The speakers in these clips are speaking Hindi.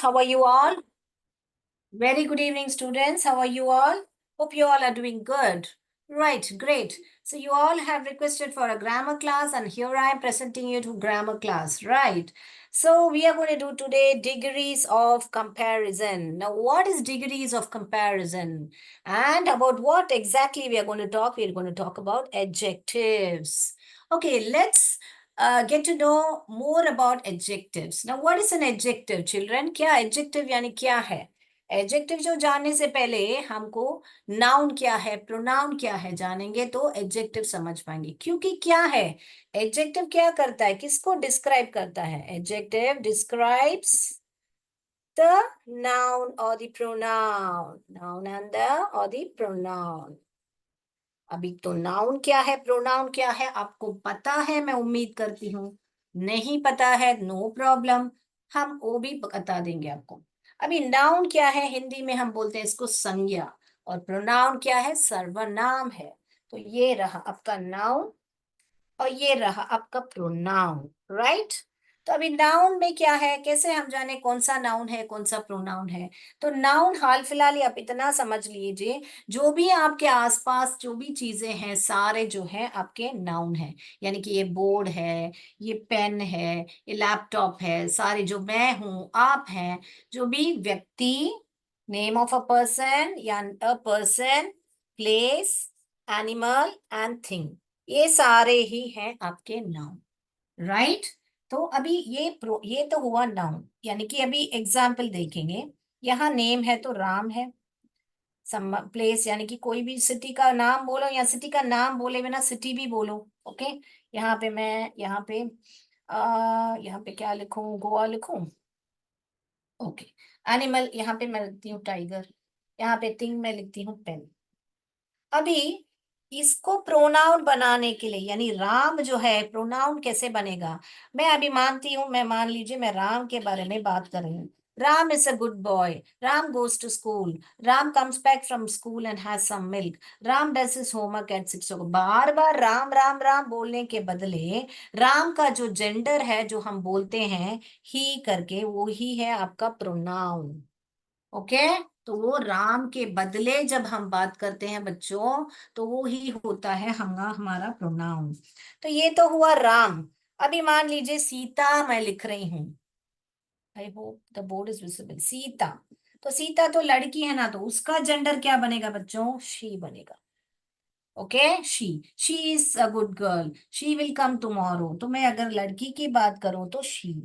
How are you all? Very good evening, students. How are you all? Hope you all are doing good. Right, great. So you all have requested for a grammar class, and here I am presenting you to grammar class, right? So we are going to do today degrees of comparison. Now, what is degrees of comparison? And about what exactly we are going to talk? We are going to talk about adjectives. Okay, let's get to know more about adjectives. Now, what is an adjective, children? क्या adjective यानी क्या है? एडजेक्टिव जो जानने से पहले हमको नाउन क्या है, प्रोनाउन क्या है जानेंगे तो एडजेक्टिव समझ पाएंगे। क्योंकि क्या है, एडजेक्टिव क्या करता है, किसको डिस्क्राइब करता है? एडजेक्टिव डिस्क्राइब्स द नाउन और the pronoun, noun and the और द प्रोनाउन। अभी तो नाउन क्या है, प्रोनाउन क्या है आपको पता है, मैं उम्मीद करती हूँ। नहीं पता है, नो प्रॉब्लम, हम वो भी बता देंगे आपको। अभी नाउन क्या है, हिंदी में हम बोलते हैं इसको संज्ञा, और प्रोनाउन क्या है, सर्वनाम है। तो ये रहा आपका नाउन और ये रहा आपका प्रोनाउन, राइट। तो अभी नाउन में क्या है, कैसे हम जाने कौन सा नाउन है कौन सा प्रोनाउन है? तो नाउन हाल फिलहाल ही आप इतना समझ लीजिए, जो भी आपके आसपास जो भी चीजें हैं सारे जो है आपके नाउन है। यानी कि ये बोर्ड है, ये पेन है, ये लैपटॉप है, सारे जो मैं हूं, आप हैं, जो भी व्यक्ति, नेम ऑफ अ पर्सन या a person, place, animal and thing, ये सारे ही हैं आपके नाउन, राइट। तो अभी ये तो हुआ नाउन, यानी कि अभी एग्जाम्पल देखेंगे। यहाँ नेम है तो राम है। सम प्लेस यानी कि कोई भी सिटी का नाम बोलो, या सिटी का नाम बोले बिना सिटी भी बोलो, ओके। यहाँ पे मैं यहाँ पे क्या लिखूं, गोवा लिखूं, ओके। एनिमल यहाँ पे मैं लिखती हूँ टाइगर, यहाँ पे थिंग मैं लिखती हूँ पेन। अभी इसको प्रोनाउन बनाने के लिए, यानी राम जो है प्रोनाउन कैसे बनेगा, मैं अभी मानती हूं, मैं मान लीजिए मैं राम के बारे में बात कर रही हूँ। Ram is a good boy, Ram goes to school, Ram comes back from school and has some milk, Ram does his homework at 6 o'clock। बार बार राम राम राम बोलने के बदले राम का जो जेंडर है जो हम बोलते हैं ही करके, वो ही है आपका प्रोनाउन, ओके। तो वो राम के बदले जब हम बात करते हैं बच्चों, तो वो ही होता है हमारा प्रोनाउन। तो ये तो हुआ राम। अभी मान लीजिए सीता मैं लिख रही हूं, I hope the board is visible. Sita, तो सीता तो लड़की है ना, तो उसका जेंडर क्या बनेगा बच्चों, शी बनेगा, okay. She is a good girl, she will come tomorrow. तो मैं अगर लड़की की बात करूं तो शी।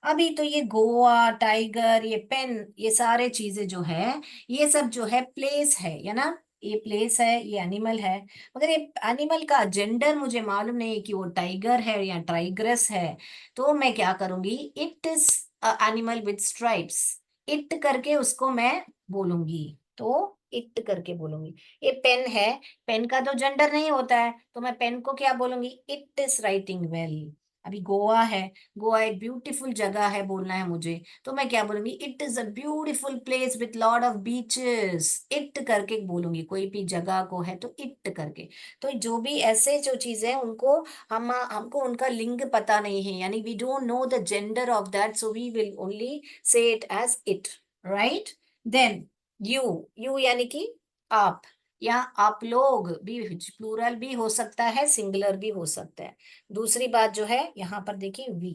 अभी तो ये गोवा, टाइगर, ये पेन, ये सारे चीजें जो है, ये सब जो है प्लेस है ना, ये प्लेस है, ये एनिमल है। मगर ये एनिमल का जेंडर मुझे मालूम नहीं कि वो टाइगर है या टाइग्रेस है। तो मैं क्या करूंगी, it is animal with stripes, it करके उसको मैं बोलूंगी। तो इट करके बोलूंगी। ये पेन है, पेन का तो जेंडर नहीं होता है, तो मैं पेन को क्या बोलूंगी, इट इज राइटिंग वेल। अभी गोवा है, गोवा एक ब्यूटीफुल जगह है बोलना है मुझे, तो मैं क्या बोलूंगी, it is a beautiful place with lot of beaches, it करके बोलूंगी। कोई भी जगह को है तो इट करके। तो जो भी ऐसे जो चीजें हैं उनको हमको उनका लिंग पता नहीं है, यानी we don't know the gender of that, so we will only say it as it, right. Then you, you यानी कि आप, या आप लोग भी, प्लूरल भी हो सकता है, सिंगुलर भी हो सकता है। दूसरी बात जो है यहाँ पर देखिए वी,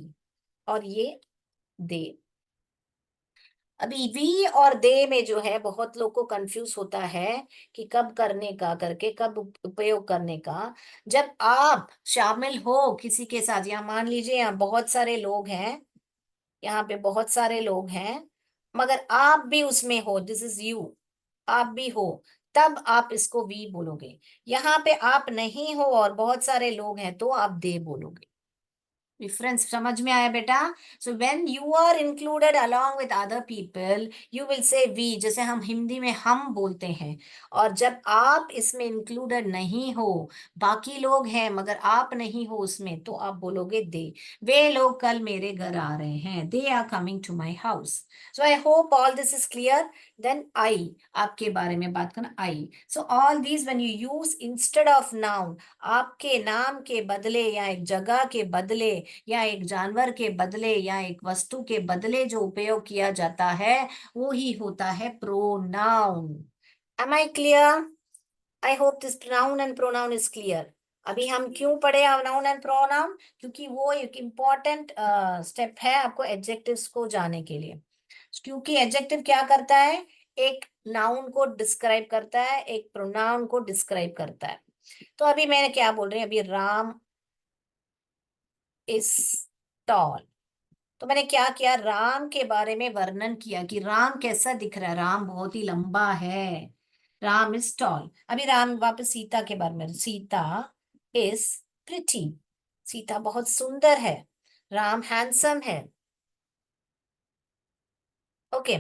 और ये दे। अभी वी और दे में जो है बहुत लोग को कंफ्यूज होता है कि कब करने का करके, कब उपयोग करने का। जब आप शामिल हो किसी के साथ, या मान लीजिए यहाँ बहुत सारे लोग हैं, यहाँ पे बहुत सारे लोग हैं, मगर आप भी उसमें हो, दिस इज यू, आप भी हो, तब आप इसको वी बोलोगे। यहाँ पे आप नहीं हो और बहुत सारे लोग हैं तो आप दे बोलोगे। डिफरेंस समझ में आया बेटा? So when you are included along with other people, you will say we, जैसे हम हिंदी में हम बोलते हैं। और जब आप इसमें इंक्लूडेड नहीं हो, बाकी लोग हैं मगर आप नहीं हो उसमें, तो आप बोलोगे दे। वे लोग कल मेरे घर आ रहे हैं, they are coming to my house. So I hope all this is clear. Then I, आपके बारे में बात करना, I. So all these when you use instead of noun, आपके नाम के बदले या एक जगह के बदले या एक जानवर के बदले या एक वस्तु के बदले जो उपयोग किया जाता है वो ही होता है pronoun. Am I clear? I hope this noun and pronoun is clear. अभी हम क्यों पढ़े नाउन एंड प्रोनाउन? क्योंकि वो एक इम्पॉर्टेंट स्टेप है आपको एडजेक्टिव्स को जाने के लिए। क्योंकि एडजेक्टिव क्या करता है? एक नाउन को डिस्क्राइब करता है, एक प्रोनाउन को डिस्क्राइब करता है। तो अभी मैंने क्या बोल रही हूँ, अभी राम इज टॉल। तो मैंने क्या किया, राम के बारे में वर्णन किया कि राम कैसा दिख रहा है, राम बहुत ही लंबा है, राम इज टॉल। अभी राम वापस सीता के बारे में, सीता इज प्रिटी, सीता बहुत सुंदर है, राम हैंडसम है। ओके,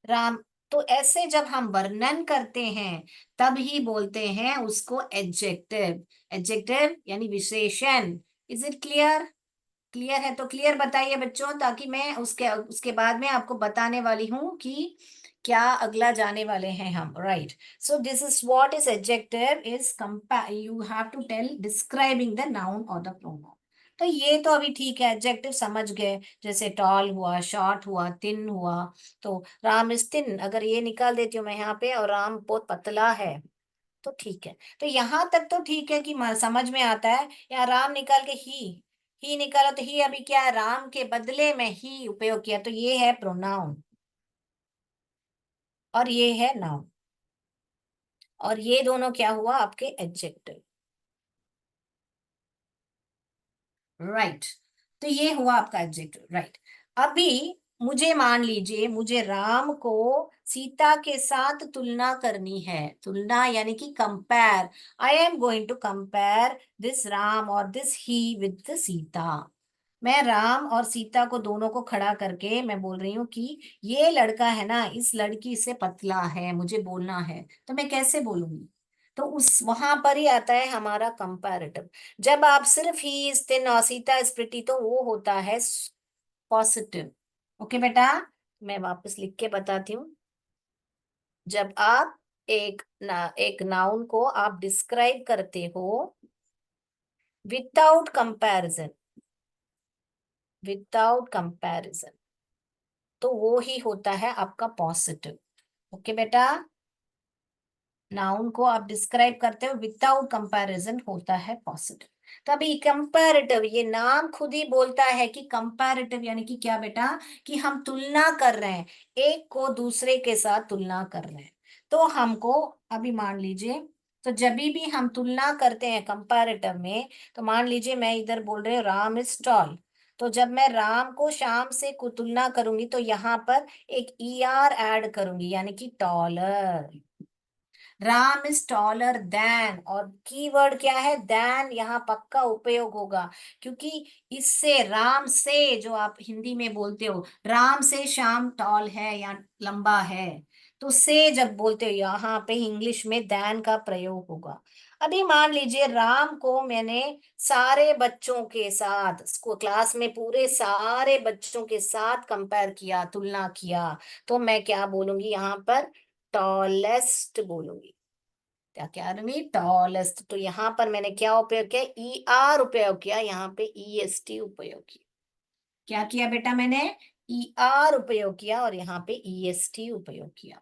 राम। तो ऐसे जब हम वर्णन करते हैं तब ही बोलते हैं उसको एडजेक्टिव। एडजेक्टिव यानी विशेषण। Is it clear? क्लियर है तो क्लियर बताइए बच्चों, ताकि मैं उसके उसके बाद में आपको बताने वाली हूँ कि क्या अगला जाने वाले हैं हम। Right, so this is what is adjective is compare, you have to tell describing the noun और द प्रोनाउन। तो ये तो अभी ठीक है, एडजेक्टिव समझ गए, जैसे टॉल हुआ, शॉर्ट हुआ, थिन हुआ। तो राम इज थिन, अगर ये निकाल देती हूँ मैं यहाँ पे, और राम बहुत पतला है, तो ठीक है। तो यहाँ तक तो ठीक है कि समझ में आता है। यहाँ राम निकाल के ही निकाला, तो ही अभी क्या है, राम के बदले में ही उपयोग किया, तो ये है प्रोनाउन और ये है नाउन, और ये दोनों क्या हुआ, आपके एडजेक्टिव। राइट, तो ये हुआ आपका एडजेक्टिव। राइट, अभी मुझे मान लीजिए, मुझे राम को सीता के साथ तुलना करनी है। तुलना यानी कि compare. I am going to compare this Ram और this he with the Sita. मैं राम और सीता को दोनों को खड़ा करके मैं बोल रही हूँ कि ये लड़का है ना, इस लड़की से पतला है, मुझे बोलना है। तो मैं कैसे बोलूंगी? तो उस वहां पर ही आता है हमारा कंपैरेटिव। जब आप सिर्फ ही इज थिन और सीता इज प्रिटी, तो वो होता है पॉजिटिव। ओके बेटा, मैं वापस लिख के बताती हूँ। जब आप एक नाउन को आप डिस्क्राइब करते हो विदाउट कंपैरिजन, विदाउट कंपैरिजन, तो वो ही होता है आपका पॉजिटिव। ओके बेटा, नाउन को आप डिस्क्राइब करते हो विदाउट कंपैरिजन होता है पॉजिटिव। तो अभी कंपैरेटिव, ये नाम खुद ही बोलता है कि कंपैरेटिव यानी कि क्या बेटा, कि हम तुलना कर रहे हैं, एक को दूसरे के साथ तुलना कर रहे हैं। तो हमको अभी मान लीजिए, तो जब भी हम तुलना करते हैं कंपैरेटिव में, तो मान लीजिए मैं इधर बोल रही हूँ राम इज टॉल। तो जब मैं राम को श्याम से तुलना करूंगी, तो यहाँ पर एक ER ऐड करूंगी, यानी कि taller. Ram is taller than, और कीवर्ड क्या है, देन, यहाँ पक्का उपयोग होगा। क्योंकि इससे, राम से जो आप हिंदी में बोलते हो, राम से श्याम टॉल है या लंबा है, तो से जब बोलते हो यहाँ पे इंग्लिश में देन का प्रयोग होगा। अभी मान लीजिए राम को मैंने सारे बच्चों के साथ, क्लास में पूरे सारे बच्चों के साथ कंपेयर किया, तुलना किया, तो मैं क्या बोलूंगी यहाँ पर, टॉलेस्ट बोलूंगी। क्या क्या रंगी, टॉलेस्ट। तो यहाँ पर मैंने क्या उपयोग किया, ER उपयोग किया, यहाँ पे EST उपयोग किया। क्या किया बेटा मैंने, ER उपयोग किया और यहाँ पे EST उपयोग किया।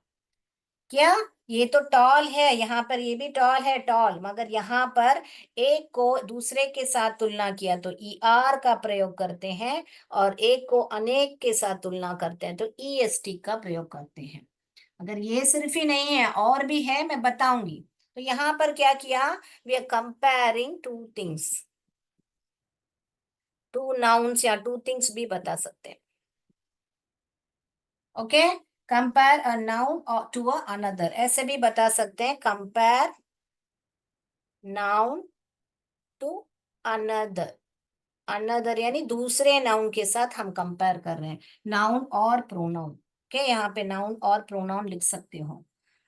क्या, ये तो टॉल है, यहाँ पर ये भी टॉल है, टॉल, मगर यहाँ पर एक को दूसरे के साथ तुलना किया तो ER का प्रयोग करते हैं, और एक को अनेक के साथ तुलना करते हैं तो EST का प्रयोग करते हैं। अगर ये सिर्फ ही नहीं है, और भी है, मैं बताऊंगी। तो यहाँ पर क्या किया, we are comparing two things, two nouns, या टू थिंग्स भी बता सकते हैं। Okay, compare a noun to another, ऐसे भी बता सकते हैं, compare noun to another. Another यानी दूसरे नाउन के साथ हम कंपेयर कर रहे हैं, नाउन और प्रोनाउन। के यहाँ पे नाउन और प्रोनाउन लिख सकते हो।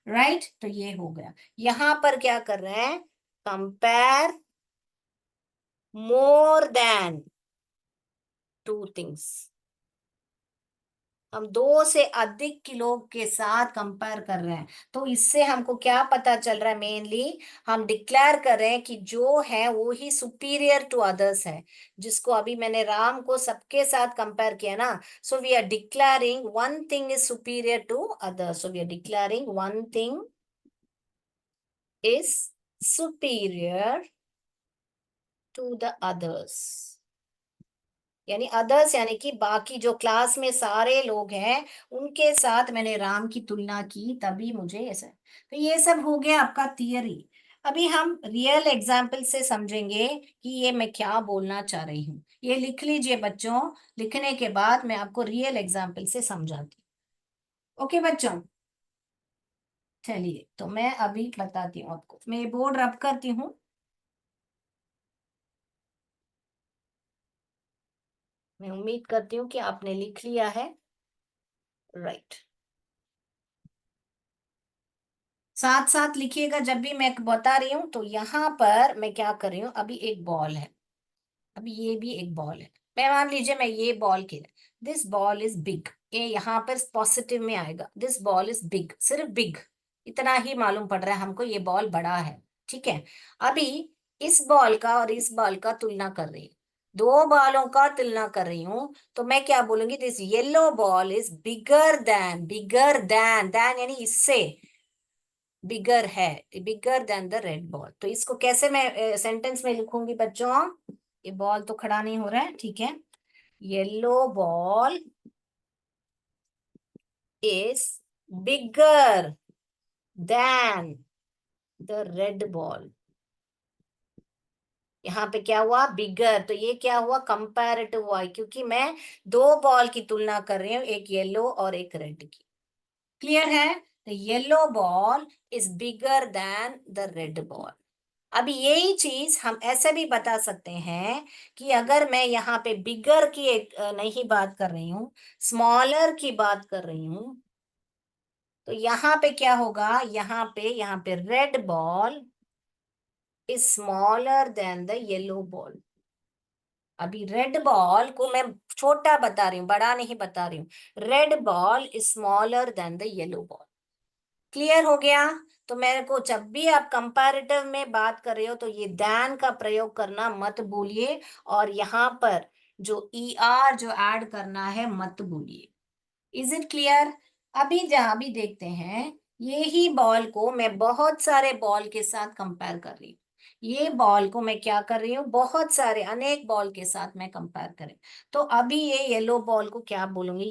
राइट, तो ये हो गया। यहाँ पर क्या कर रहे हैं, compare more than two things. हम 2 से अधिक किलो के साथ कंपेयर कर रहे हैं। तो इससे हमको क्या पता चल रहा है, मेनली हम डिक्लेयर कर रहे हैं कि जो है वो ही सुपीरियर टू अदर्स है। जिसको अभी मैंने राम को सबके साथ कंपेयर किया ना, so we are declaring one thing is superior to others, so we are declaring one thing is superior to the others. यानी अदर्स यानी कि बाकी जो क्लास में सारे लोग हैं उनके साथ मैंने राम की तुलना की, तभी मुझे ऐसा। तो ये सब हो गया आपका थियरी। अभी हम रियल एग्जाम्पल से समझेंगे कि ये मैं क्या बोलना चाह रही हूँ। ये लिख लीजिए बच्चों, लिखने के बाद मैं आपको रियल एग्जाम्पल से समझाती हूँ। ओके बच्चों, चलिए तो मैं अभी बताती हूँ आपको, मैं ये बोर्ड रब करती हूँ। मैं उम्मीद करती हूँ कि आपने लिख लिया है। राइट, साथ साथ लिखिएगा जब भी मैं बता रही हूं। तो यहाँ पर मैं क्या कर रही हूँ, अभी एक बॉल है, अभी ये भी एक बॉल है। मैं मान लीजिए मैं ये बॉल खेल, दिस बॉल इज बिग, ये यहाँ पर पॉजिटिव में आएगा, दिस बॉल इज बिग, सिर्फ बिग इतना ही मालूम पड़ रहा है हमको, ये बॉल बड़ा है। ठीक है, अभी इस बॉल का और इस बॉल का तुलना कर रही हूँ, दो बॉलों का तुलना कर रही हूँ। तो मैं क्या बोलूंगी, this yellow ball is bigger than यानी इससे बिगर है, bigger than the red ball. तो इसको कैसे मैं सेंटेंस में लिखूंगी बच्चों, ये बॉल तो खड़ा नहीं हो रहा है, ठीक है। Yellow ball is bigger than the red ball. यहाँ पे क्या हुआ, बिगर, तो ये क्या हुआ, कंपैरेटिव हुआ, क्योंकि मैं दो बॉल की तुलना कर रही हूँ, एक येलो और एक रेड की। क्लियर है, the yellow ball is bigger than the red ball. अभी यही चीज हम ऐसे भी बता सकते हैं कि अगर मैं यहाँ पे बिगर की नहीं बात कर रही हूँ, स्मॉलर की बात कर रही हूँ, तो यहाँ पे क्या होगा, यहाँ पे red ball is smaller than the yellow ball. अभी रेड बॉल को मैं छोटा बता रही हूँ, बड़ा नहीं बता रही हूँ। Red ball is smaller than the yellow ball. Clear हो गया। तो मेरे को जब भी आप कंपैरेटिव में बात कर रहे हो तो ये दैन का प्रयोग करना मत भूलिए, और यहाँ पर जो ई आर जो ऐड करना है मत भूलिए। Is it clear. अभी जहां भी देखते हैं, ये ही बॉल को मैं बहुत सारे बॉल के साथ कंपेयर कर रही हूँ। ये बॉल को मैं क्या कर रही हूँ, बहुत सारे अनेक बॉल के साथ मैं कंपेयर करें। तो अभी ये येलो बॉल को क्या बोलूंगी,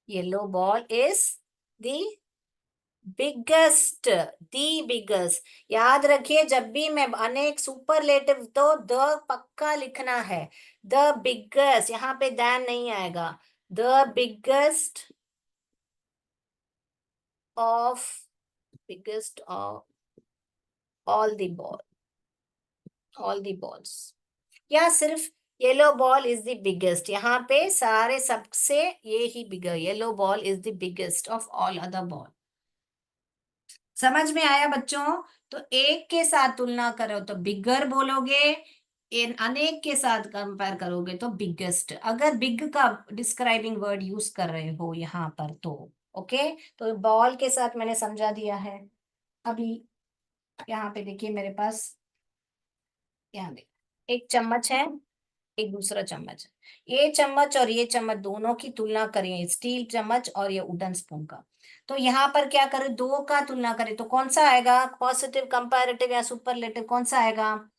yellow ball is the biggest. याद रखिए, जब भी मैं अनेक सुपरलेटिव तो द पक्का लिखना है। द बिगेस्ट, यहाँ पे दैन नहीं आएगा। The biggest of biggest of all the ball all the balls, या सिर्फ yellow ball is the biggest, यहाँ पे सारे सबसे ये ही bigger, yellow ball is the biggest of all other ball. समझ में आया बच्चों। तो एक के साथ तुलना करो तो बिगर बोलोगे, इन अनेक के साथ कंपेयर करोगे तो बिगेस्ट, अगर बिग का डिस्क्राइबिंग वर्ड यूज कर रहे हो यहाँ पर तो। ओके, तो बॉल के साथ मैंने समझा दिया है। अभी यहाँ पे देखिए मेरे पास, यहाँ देखिए एक चम्मच है, एक दूसरा चम्मच है। ये चम्मच और ये चम्मच दोनों की तुलना करें, स्टील चम्मच और ये वुडन स्पून का। तो यहाँ पर क्या करें, दो का तुलना करें तो कौन सा आएगा, पॉजिटिव, कंपैरेटिव या सुपरलेटिव, कौन सा आएगा।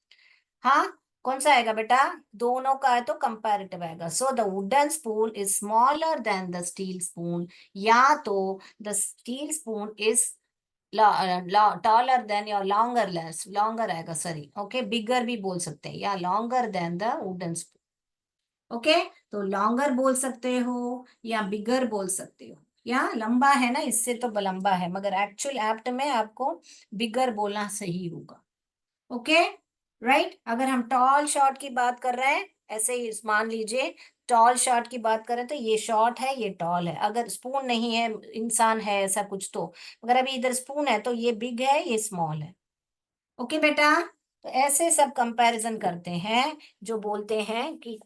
हाँ, कौन सा आएगा बेटा, दोनों का है तो कंपैरेटिव आएगा। So the wooden spoon is smaller than the steel spoon, या तो the steel spoon is taller than या लॉन्गर, लेस लॉन्गर आएगा, सॉरी, ओके, बिगर भी बोल सकते हैं, या longer than the wooden spoon. Okay, तो लॉन्गर बोल सकते हो या बिगर बोल सकते हो, या लंबा है ना, इससे तो लंबा है, मगर एक्चुअल एप्ट में आपको बिगर बोलना सही होगा। Okay, right. अगर हम टॉल शॉर्ट की बात कर रहे हैं, ऐसे ही मान लीजिए टॉल शॉर्ट की बात करें तो ये शॉर्ट है ये टॉल है, अगर स्पून नहीं है इंसान है ऐसा कुछ तो, अगर अभी इधर स्पून है तो ये बिग है ये स्मॉल है। ओके बेटा, तो ऐसे सब कंपैरिजन करते हैं, जो बोलते हैं कि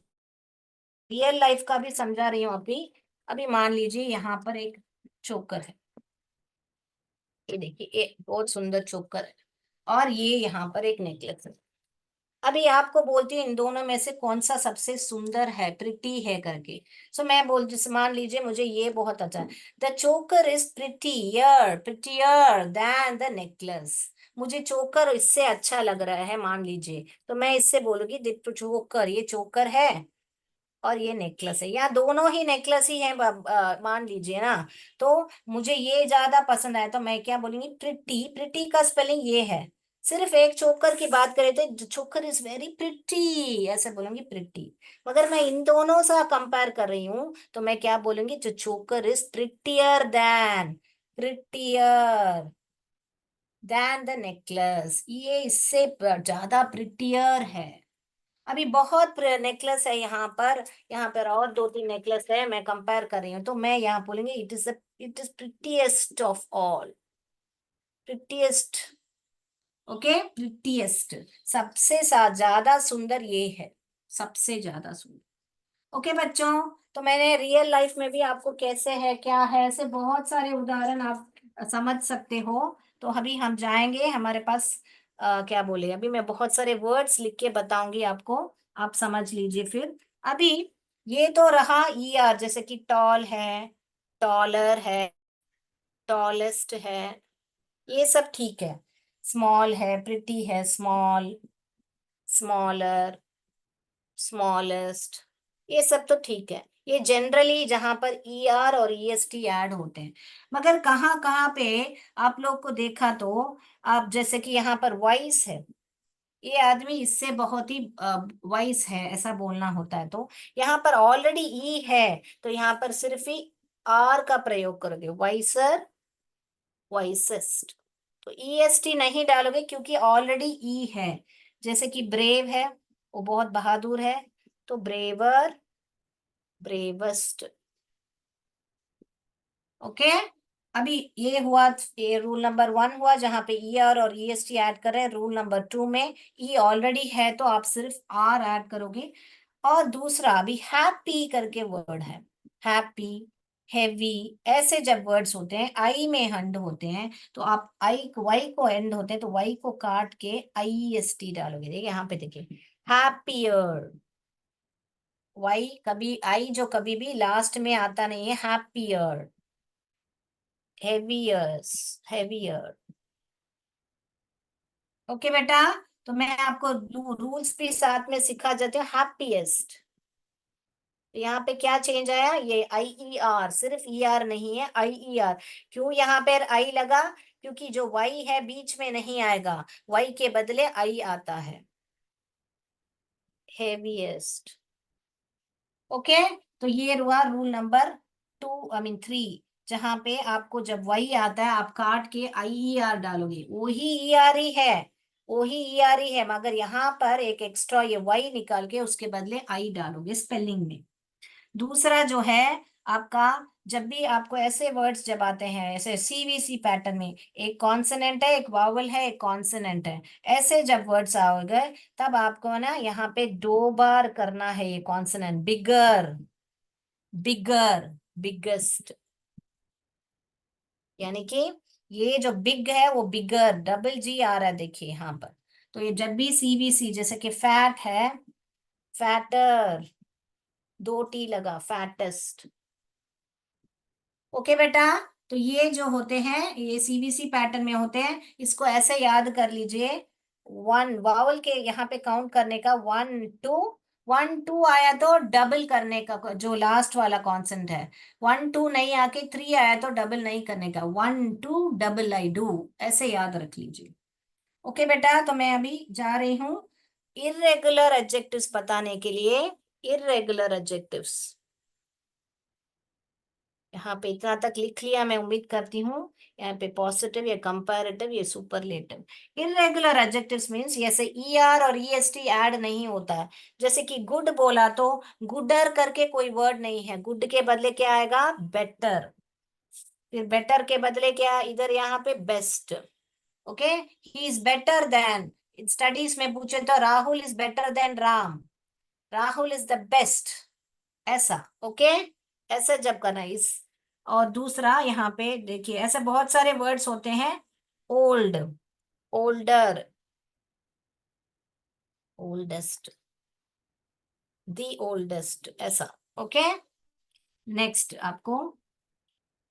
रियल लाइफ का भी समझा रही हूँ अभी। अभी मान लीजिए यहाँ पर एक चोकर है, ये देखिए, ये बहुत सुंदर चोकर है, और ये यहाँ पर एक नेकलेस है। अभी आपको बोलती हूँ इन दोनों में से कौन सा सबसे सुंदर है, प्रिटी है करके। सो मैं बोलती, मान लीजिए मुझे ये बहुत अच्छा है, द चोकर is prettier then the necklace. मुझे चोकर इससे अच्छा लग रहा है मान लीजिए, तो मैं इससे बोलूंगी द चोकर, ये चोकर है और ये नेकलेस है, या दोनों ही नेकलेस ही है, मान लीजिए ना। तो मुझे ये ज्यादा पसंद आया, तो मैं क्या बोलूंगी, प्रिटी। प्रिटी का स्पेलिंग ये है। सिर्फ एक चोकर की बात करें तो चोकर इज वेरी प्रिटी, ऐसे बोलूंगी प्रिटी। मगर मैं इन दोनों से कंपेयर कर रही हूँ, तो मैं क्या बोलूंगी, जो चोकर is prettier then the necklace, ये इससे ज्यादा प्रिटियर है। अभी बहुत नेकलेस है यहाँ पर, यहाँ पर और दो तीन नेकलेस है, मैं कंपेयर कर रही हूँ, तो मैं यहाँ बोलूंगी it is prettiest of all, prettiest. Okay, prettiest, सबसे ज्यादा सुंदर ये है, सबसे ज्यादा सुंदर। ओके बच्चों, तो मैंने रियल लाइफ में भी आपको कैसे है क्या है ऐसे बहुत सारे उदाहरण आप समझ सकते हो। तो अभी हम जाएंगे, हमारे पास क्या बोले, अभी मैं बहुत सारे वर्ड्स लिख के बताऊंगी आपको, आप समझ लीजिए फिर। अभी ये तो रहा ई आर, जैसे कि टॉल है, टॉलर है, टॉलेस्ट है, ये सब ठीक है। स्मॉल है, प्रिटी है, स्मॉल, स्मॉलर, स्मॉलेस्ट, ये सब तो ठीक है। ये जनरली जहां पर ई आर और ई एस टी ऐड होते हैं। मगर कहाँ कहाँ पे आप लोग को देखा तो, आप जैसे कि यहाँ पर वाइस है, ये आदमी इससे बहुत ही वाइस है ऐसा बोलना होता है, तो यहाँ पर ऑलरेडी ई है, तो यहाँ पर सिर्फ ही आर का प्रयोग करोगे, वाइसर, वाइसेस्ट। तो ई एस टी नहीं डालोगे क्योंकि ऑलरेडी ई है। जैसे कि ब्रेव है, वो बहुत बहादुर है, तो ब्रेवर, ब्रेवेस्ट। ओके, अभी ये हुआ, ये रूल नंबर 1 हुआ जहां पे ई आर और ई एस टी ऐड कर रहे हैं। रूल नंबर 2 में ई ऑलरेडी है तो आप सिर्फ आर ऐड करोगे। और दूसरा अभी हैप्पी करके वर्ड है, हैप्पी, हैवी, ऐसे जब वर्ड्स होते हैं आई में एंड होते हैं, तो आप आई वाई को एंड होते हैं तो वाई को काट के आई एस टी डालोगे। देखिए यहाँ पे, देखिए, हैप्पियर, वाई कभी, आई जो कभी भी लास्ट में आता नहीं है, हैप्पियर, हेवियर्स, हेवियर। ओके बेटा, तो मैं आपको रूल्स भी साथ में सिखा जाती हूँ। हैप्पीएस्ट, यहाँ पे क्या चेंज आया, ये आई ई आर, सिर्फ ई आर नहीं है, आई ई आर। क्यों यहाँ पे आई लगा, क्योंकि जो वाई है बीच में नहीं आएगा, वाई के बदले आई आता है, हेवीएस्ट। ओके, तो ये हुआ रूल नंबर 2, आई मीन 3, जहां पे आपको जब वाई आता है आप काट के आई ई आर डालोगे, वही ई आर ही है, वही ई आर ही है, मगर यहाँ पर एक एक्स्ट्रा ये वाई निकाल के उसके बदले आई डालोगे स्पेलिंग में। दूसरा जो है आपका, जब भी आपको ऐसे वर्ड्स जब आते हैं ऐसे सीवीसी पैटर्न में, एक कॉन्सोनेंट है, एक वावल है, एक कॉन्सोनेंट है, ऐसे जब वर्ड्स आओगे तब आपको ना यहाँ पे 2 बार करना है ये कॉन्सोनेंट, बिगर, बिगर, बिगेस्ट, यानी कि ये जो बिग है वो बिगर, डबल जी आ रहा है देखिए यहाँ पर। तो ये जब भी सीवीसी, जैसे कि फैट है, फैटर, 2 टी लगा, फैटेस्ट। ओके बेटा, तो ये जो होते हैं ये सीबीसी पैटर्न में होते हैं, इसको ऐसे याद कर लीजिए। वन वावल के यहाँ पे काउंट करने का, 1 2, 1 2 आया तो डबल करने का, जो लास्ट वाला कॉन्सेंट है। 1 2 नहीं आके 3 आया तो डबल नहीं करने का, 1 2 डबल आई डू, ऐसे याद रख लीजिए। ओके बेटा, तो मैं अभी जा रही हूँ इर्रेगुलर एडजेक्टिव्स बताने के लिए। इर्रेगुलर एडजेक्टिव्स यहाँ पे इतना तक लिख लिया, मैं उम्मीद करती हूँ। यहाँ पे पॉजिटिव, ये कंपैरेटिव, ये सुपरलेटिव। इररेगुलर एडजेक्टिव्स मींस जैसे ई आर और ई एस टी ऐड नहीं होता है। जैसे कि गुड बोला तो गुडर करके कोई वर्ड नहीं है, गुड के बदले क्या आएगा, बेटर। फिर बेटर के बदले क्या, इधर यहाँ पे best. Okay, he is better than, studies में पूछे तो Rahul is better than Ram, Rahul is the best, ऐसा, ओके, ऐसा जब करना इस। और दूसरा यहाँ पे देखिए, ऐसे बहुत सारे वर्ड्स होते हैं। ओल्ड, ओल्डर, ओल्डेस्ट, दी ओल्डेस्ट, ऐसा, ओके। नेक्स्ट आपको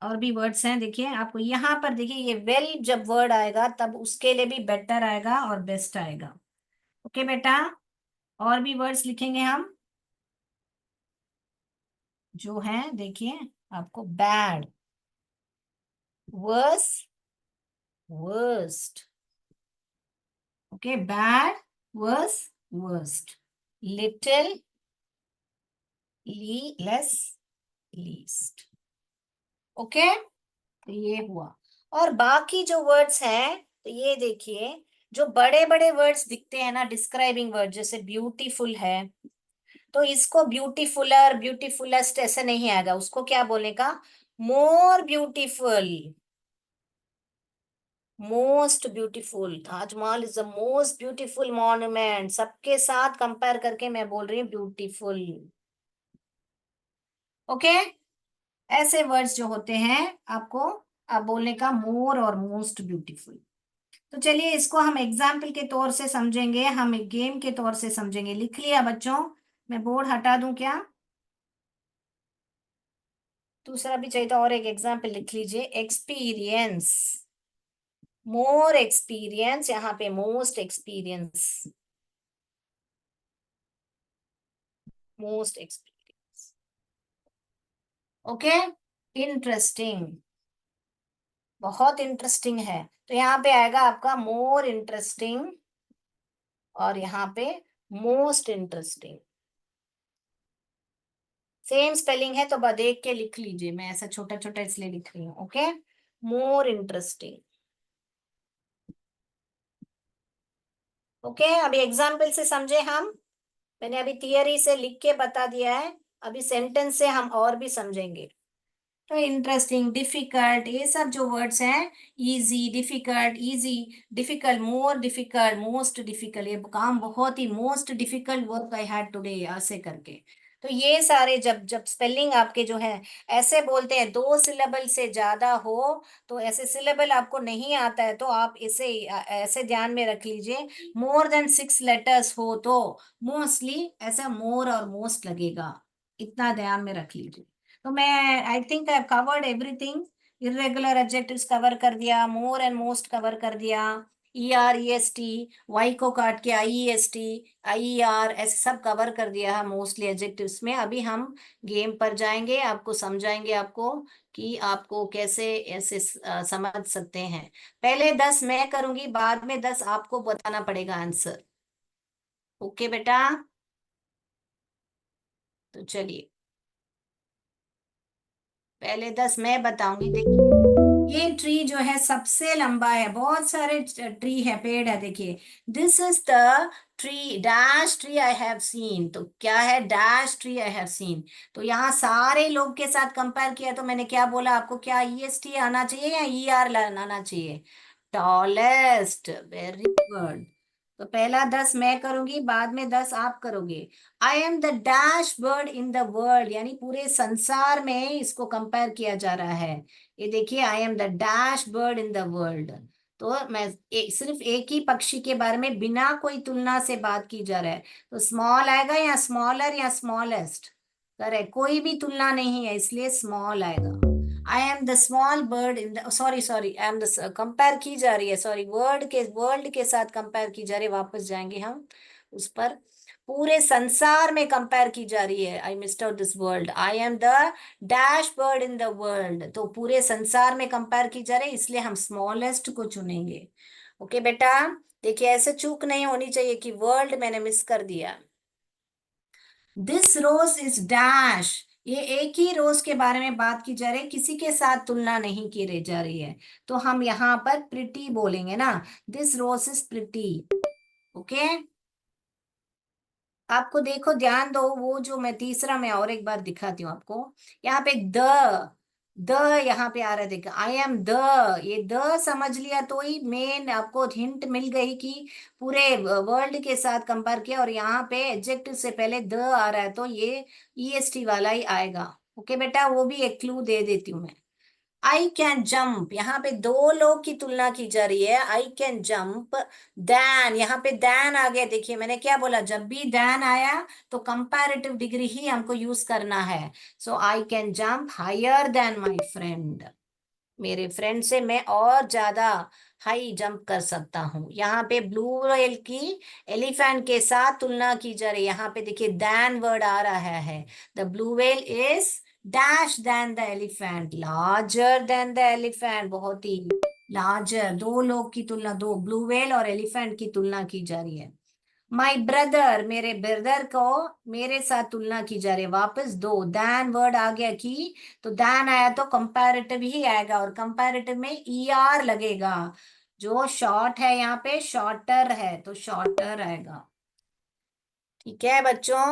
और भी वर्ड्स हैं, देखिए आपको यहाँ पर देखिए, ये वेल जब वर्ड आएगा तब उसके लिए भी बेटर आएगा और बेस्ट आएगा। ओके बेटा, और भी वर्ड्स लिखेंगे हम जो हैं, देखिए आपको bad, worse, worst, okay, bad, worse, worst, little, less, least, okay. तो ये हुआ। और बाकी जो वर्ड्स हैं, तो ये देखिए, जो बड़े बड़े वर्ड्स दिखते हैं ना, डिस्क्राइबिंग वर्ड, जैसे ब्यूटीफुल है, तो इसको ब्यूटीफुलर, ब्यूटीफुलेस्ट ऐसे नहीं आएगा, उसको क्या बोलने का, more beautiful, most beautiful. Taj Mahal is the most beautiful monument, सबके साथ कंपेयर करके मैं बोल रही हूँ ब्यूटीफुल, ओके। ऐसे वर्ड्स जो होते हैं आपको आप बोलने का, मोर और मोस्ट ब्यूटीफुल। तो चलिए इसको हम एग्जाम्पल के तौर से समझेंगे, हम एक गेम के तौर से समझेंगे। लिख लिया बच्चों? मैं बोर्ड हटा दूं क्या? दूसरा भी चाहिए तो और एक एग्जाम्पल लिख लीजिए, एक्सपीरियंस, मोर एक्सपीरियंस, यहाँ पे most experience, most experience, okay. Interesting, बहुत इंटरेस्टिंग है, तो यहाँ पे आएगा आपका मोर इंटरेस्टिंग, और यहाँ पे मोस्ट इंटरेस्टिंग। सेम स्पेलिंग है तो देख के लिख लीजिए, मैं ऐसा छोटा छोटा इसलिए लिख रही हूँ, ओके। More interesting, okay. अभी एग्जाम्पल से समझे हम, मैंने अभी थियरी से लिख के बता दिया है, अभी सेंटेंस से हम और भी समझेंगे। तो इंटरेस्टिंग, डिफिकल्ट, ये सब जो वर्ड्स हैं, easy, difficult, easy, difficult, more difficult, most difficult, ये काम बहुत ही most difficult work I had today, ऐसे करके। तो ये सारे जब जब स्पेलिंग आपके जो है ऐसे बोलते हैं, दो सिलेबल से ज्यादा हो, तो ऐसे सिलेबल आपको नहीं आता है तो आप इसे ऐसे ध्यान में रख लीजिए, मोर देन 6 लेटर्स हो तो मोस्टली ऐसा मोर और मोस्ट लगेगा, इतना ध्यान में रख लीजिए। तो मैं I think I covered everything. Irregular adjectives cover कर दिया, मोर एंड मोस्ट कवर कर दिया, E R E S T, Y को काट के I E S T, I E R, ऐसे सब कवर कर दिया है मोस्टली एडजेक्टिव्स में। अभी हम गेम पर जाएंगे, आपको समझाएंगे आपको कि आपको कैसे ऐसे समझ सकते हैं। पहले 10 मैं करूंगी, बाद में 10 आपको बताना पड़ेगा आंसर, ओके बेटा? तो चलिए, पहले 10 मैं बताऊंगी, देखिए। ये ट्री जो है सबसे लंबा है, बहुत सारे ट्री है, पेड़ है, देखिए। This is the tree, dash tree I have seen, तो क्या है, dash tree I have seen. तो यहाँ सारे लोग के साथ कंपेयर किया, तो मैंने क्या बोला आपको, क्या ई एस टी आना चाहिए या ई आर आना चाहिए? Tallest, very good. तो पहला 10 मैं करूंगी, बाद में 10 आप करोगे। I am the dash bird in the world, यानी पूरे संसार में इसको कंपेयर किया जा रहा है। ये देखिए, I am the dash bird in the world. तो मैं सिर्फ एक ही पक्षी के बारे में बिना कोई तुलना से बात की जा रहा है, तो स्मॉल आएगा या स्मॉलर या स्मॉलेस्ट? करेक्ट, कोई भी तुलना नहीं है, इसलिए स्मॉल आएगा। I am the small bird in the, sorry sorry, I am the, compare की जा रही है, सॉरी, वर्ल्ड के साथ कंपेयर की जा रही है, वापस जाएंगे हम उस पर। पूरे संसार में कंपेयर की जा रही है, I missed out this world, I am the dash bird in the world, तो पूरे संसार में कंपेयर की जा रही है, इसलिए हम स्मॉलेस्ट को चुनेंगे, ओके बेटा? देखिए, ऐसे चूक नहीं होनी चाहिए कि वर्ल्ड मैंने मिस कर दिया। दिस रोज इज डैश, ये एक ही रोज के बारे में बात की जा रही है, किसी के साथ तुलना नहीं की रही जा रही है, तो हम यहाँ पर प्रिटी बोलेंगे ना, this rose is pretty, okay. आपको देखो, ध्यान दो, वो जो मैं तीसरा, मैं और एक बार दिखाती हूँ आपको, यहाँ पे द, द यहाँ पे आ रहा है, देखो आई एम द, ये द समझ लिया तो ही मेन आपको हिंट मिल गई कि पूरे वर्ल्ड के साथ कंपेयर किया, और यहाँ पे एडजेक्टिव से पहले द आ रहा है तो ये ईएसटी वाला ही आएगा। ओके बेटा, वो भी एक क्लू दे देती हूँ मैं। आई कैन जंप, यहाँ पे दो लोग की तुलना की जा रही है। आई कैन जंप दैन, यहाँ पे दैन आ गया। देखिए मैंने क्या बोला, जब भी दैन आया तो कंपैरेटिव डिग्री ही हमको यूज करना है। So I can jump higher than my friend, मेरे फ्रेंड से मैं और ज्यादा हाई जंप कर सकता हूँ। यहाँ पे ब्लू व्हेल की एलिफेंट के साथ तुलना की जा रही है। यहाँ पे देखिए दैन वर्ड आ रहा है। The blue whale is dash than the elephant, larger than the elephant, बहुत ही लार्जर। दो लोग की तुलना, दो ब्लू व्हेल और एलिफेंट की तुलना की जा रही है। माई ब्रदर, मेरे ब्रदर को मेरे साथ तुलना की जा रही है। वापस दो दैन वर्ड आ गया कि, तो दैन आया तो कंपैरेटिव ही आएगा, और कंपैरेटिव में ईआर लगेगा। जो शॉर्ट है यहाँ पे शॉर्टर है तो शॉर्टर आएगा। ठीक है बच्चों,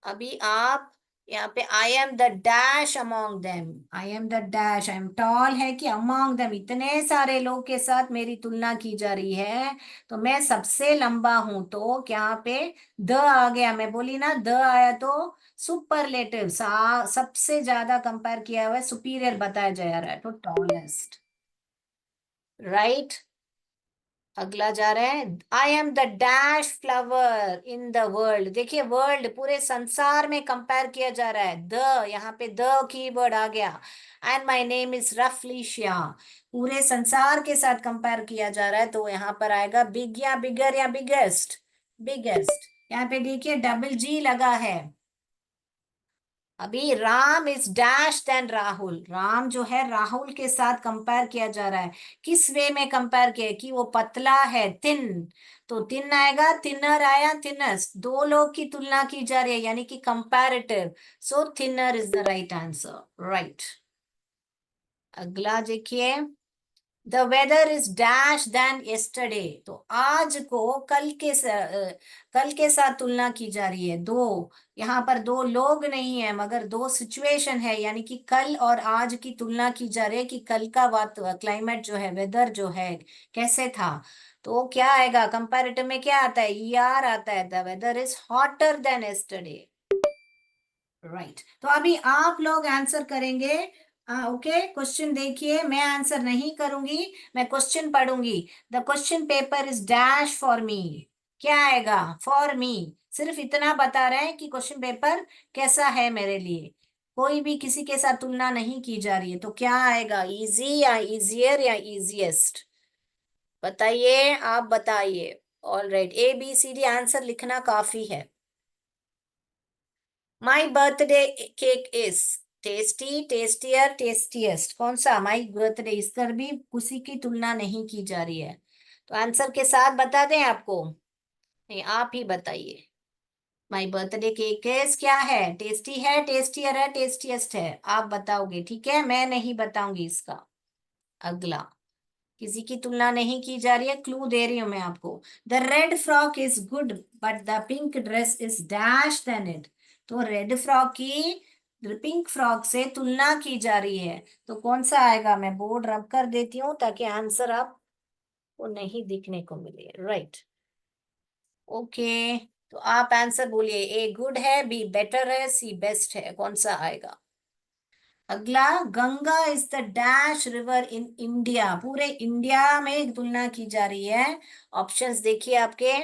अभी आप यहाँ पे I am the dash among them, I am the dash, I am tall है कि अमोंग देम, इतने सारे लोग के साथ मेरी तुलना की जा रही है तो मैं सबसे लंबा हूं, तो क्या पे द आ गया। मैं बोली ना द आया तो सुपरलेटिव, सबसे ज्यादा कंपेयर किया हुआ है, सुपीरियर बताया जा रहा है तो टॉलेस्ट। राइट, अगला जा रहे हैं। I am the dash flower in the world, देखिए वर्ल्ड पूरे संसार में कंपेयर किया जा रहा है। द, यहाँ पे द कीवर्ड आ गया। एंड माय नेम इज रफलीशिया, पूरे संसार के साथ कंपेयर किया जा रहा है तो यहाँ पर आएगा बिग या बिगर या बिगेस्ट। बिगेस्ट, यहाँ पे देखिए डबल जी लगा है। अभी Ram is dash than Rahul, Ram जो है राहुल के साथ कंपेयर किया जा रहा है। किस वे में कंपेयर किया है? कि वो पतला है, थिन, तो थिन आएगा, थिनर आया, थिनस्ट, दो लोग की तुलना की जा रही है यानी कि comparative, so thinner is the right answer. Right, अगला देखिए। The weather is dash than yesterday, तो आज को कल के साथ तुलना की जा रही है। दो, यहाँ पर दो लोग नहीं है मगर दो सिचुएशन है, यानी कि कल और आज की तुलना की जा रही है कि कल का बात, क्लाइमेट जो है, वेदर जो है कैसे था। तो क्या आएगा कंपैरेटिव में, क्या आता है, ईआर आता है। The weather is hotter than yesterday. Right, तो अभी आप लोग आंसर करेंगे। ओके, क्वेश्चन देखिए, मैं आंसर नहीं करूंगी, मैं क्वेश्चन पढ़ूंगी। The question paper is dash for me, क्या आएगा, फॉर मी, सिर्फ इतना बता रहे हैं कि क्वेश्चन पेपर कैसा है मेरे लिए, कोई भी किसी के साथ तुलना नहीं की जा रही है, तो क्या आएगा, इजी या इजियर या इजीएस्ट, बताइए, आप बताइए। All right, A B C D answer लिखना काफी है। My birthday cake is tasty, tastier, tastiest, कौन सा, माई बर्थडे, इस पर भी किसी की तुलना नहीं की जा रही है, तो आंसर के साथ बता दें आपको, नहीं आप ही बताइए। माई बर्थडे केक इज क्या है, टेस्टी है, टेस्टियर है, टेस्टीएस्ट है, आप बताओगे, ठीक है, मैं नहीं बताऊंगी इसका। अगला, किसी की तुलना नहीं की जा रही है, क्लू दे रही हूं मैं आपको। The red frock is good but the pink dress is dash than it, तो रेड फ्रॉक की पिंक फ्रॉक से तुलना की जा रही है, तो कौन सा आएगा, मैं बोर्ड रब कर देती हूँ ताकि आंसर आपको नहीं दिखने को मिले। राइट, ओके, तो आप आंसर बोलिए, ए गुड है, बी बेटर है, सी बेस्ट है, कौन सा आएगा। अगला, Ganga is the dash river in India, पूरे इंडिया में तुलना की जा रही है। ऑप्शंस देखिए आपके,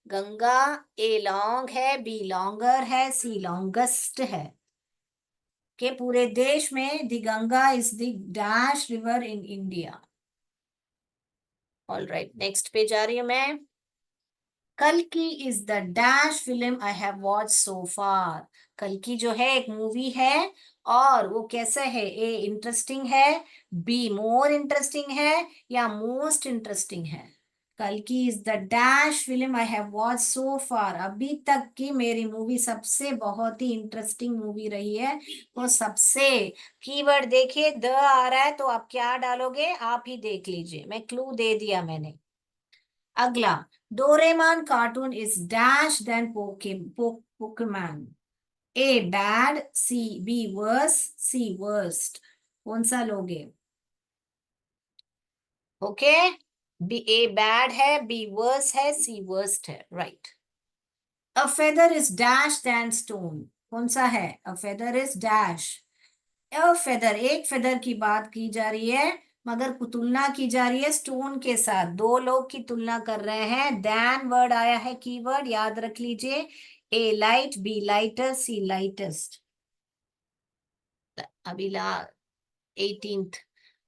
गंगा, ए लॉन्ग है, बी लॉन्गर है, सी लॉन्गेस्ट है, के पूरे देश में the Ganga is the dash river in India. All right, next पे जा रही हूं मैं। कल्कि is the dash film I have watch so फार, कल्कि जो है एक मूवी है, और वो कैसा है, ए इंटरेस्टिंग है, बी मोर इंटरेस्टिंग है, या मोस्ट इंटरेस्टिंग है। कल्कि is the dash film I have watch so far, अभी तक की मेरी मूवी सबसे बहुत ही इंटरेस्टिंग मूवी रही है, वो सबसे। कीवर्ड देखिए, द आ रहा है तो आप क्या डालोगे, आप ही देख लीजिए, मैं क्लू दे दिया मैंने। अगला, Doraemon cartoon is dash than Pokemon, A bad, C B worse, C worst, कौन सा लोगे? ओके, बी ए बैड है, बी वर्स है, सी वर्स्ट है, right. A feather is dash than stone, कौन सा है? A feather is dash, a feather, एक फेदर की बात की जा रही है, मगर तुलना की जा रही है स्टोन के साथ, दो लोग की तुलना कर रहे हैं। दैन वर्ड आया है, कीवर्ड याद रख लीजिए। A light, B lighter, C lightest. अभी ला 18th,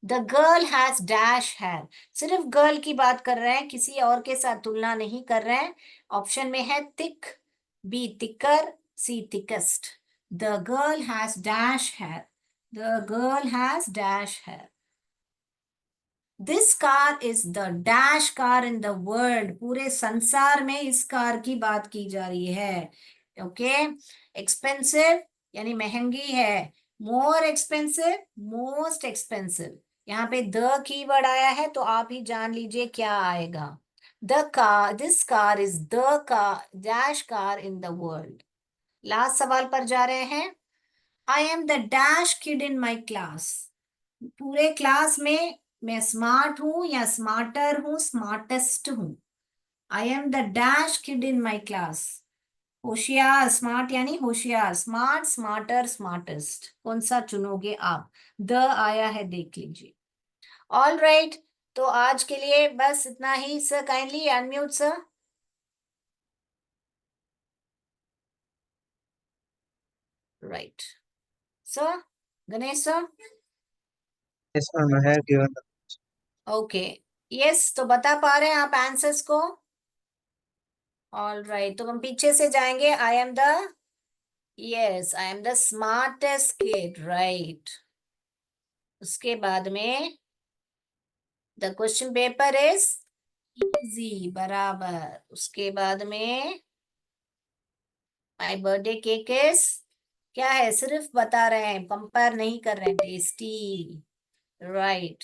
the girl has dash hair, सिर्फ गर्ल की बात कर रहे हैं, किसी और के साथ तुलना नहीं कर रहे हैं। ऑप्शन में है thick, B thicker, C thickest. The girl has dash hair, the girl has dash hair. This car is the dash car in the world, पूरे संसार में इस कार की बात की जा रही है। ओके, एक्सपेंसिव यानी महंगी है, मोर एक्सपेंसिव, मोस्ट एक्सपेंसिव। यहाँ पे द कीवर्ड आया है तो आप ही जान लीजिए क्या आएगा। The car, this car is the car, dash car in the world. Last सवाल पर जा रहे हैं। I am the dash kid in my class, पूरे क्लास में मैं स्मार्ट हूं या स्मार्टर हूं, स्मार्टेस्ट हूं। I am the dash kid in my class, होशियार, स्मार्ट यानी होशियार, स्मार्ट, स्मार्टर, स्मार्टेस्ट, कौन सा चुनोगे आप? द आया है, देख लीजिए। ऑल राइट, तो आज के लिए बस इतना ही। Sir kindly unmute sir. Right sir, Ganesh sir. Yes, ma'am, I have given the. Okay, yes, तो बता पा रहे हैं आप आंसर्स को? ऑल राइट, तो हम पीछे से जाएंगे। I am the, yes, I am the smartest kid, right. उसके बाद में the question paper is easy, बराबर। उसके बाद में माई बर्थडे केक इज, क्या है, सिर्फ बता रहे हैं, कंपेयर नहीं कर रहे हैं, टेस्टी, राइट।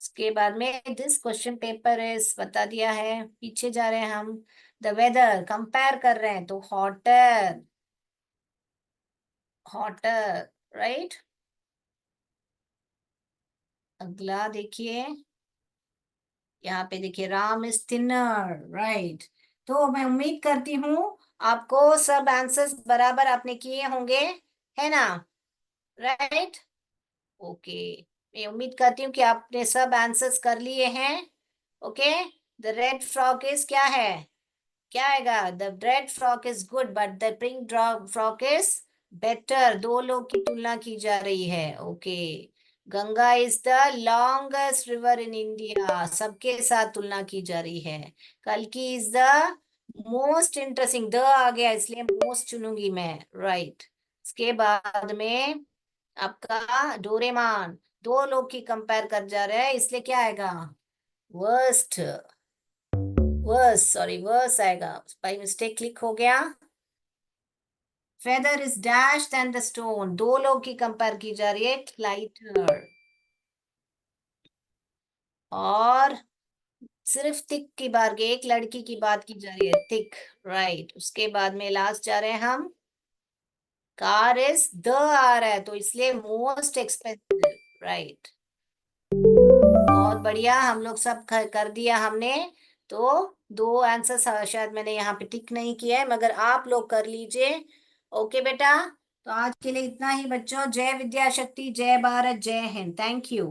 उसके बाद में दिस क्वेश्चन पेपर इज बता दिया है, पीछे जा रहे हैं हम। द वेदर कंपेयर कर रहे हैं तो हॉटर, हॉटर, राइट। अगला देखिए, यहाँ पे देखिए, राम इज थिनर, राइट। तो मैं उम्मीद करती हूँ आपको सब आंसर्स बराबर आपने किए होंगे, है ना? Right, okay. मैं उम्मीद करती हूँ कि आपने सब आंसर्स कर लिए हैं। Okay, the red frock is क्या है, क्या आएगा? The red frock is good but the pink frock is better, दो लोग की तुलना की जा रही है। Okay, Ganga is the longest river in India, सबके साथ तुलना की जा रही है। कल्कि is the most interesting, the आ गया इसलिए मोस्ट चुनूंगी मैं, राइट। इसके बाद में आपका डोरेमान, दो लोग की कंपेयर कर जा रहे हैं, इसलिए क्या आएगा? वर्स्ट, वर्स, सॉरी, वर्स आएगा, बाई मिस्टेक क्लिक हो गया। Feather is dash than the stone, दो लोग की कंपेयर की जा रही है, लाइटर। और सिर्फ थिक की बात, एक लड़की की बात की जा रही है, थिक, राइट। उसके बाद में लास्ट जा रहे हैं हम, कार इज द आ रहा है तो इसलिए मोस्ट एक्सपेंसिव, राइट। बहुत बढ़िया, हम लोग सब कर दिया हमने। तो दो आंसर शायद मैंने यहाँ पे टिक नहीं किया है, मगर आप लोग कर लीजिए। ओके बेटा, तो आज के लिए इतना ही बच्चों। जय विद्या शक्ति, जय भारत, जय हिंद, थैंक यू।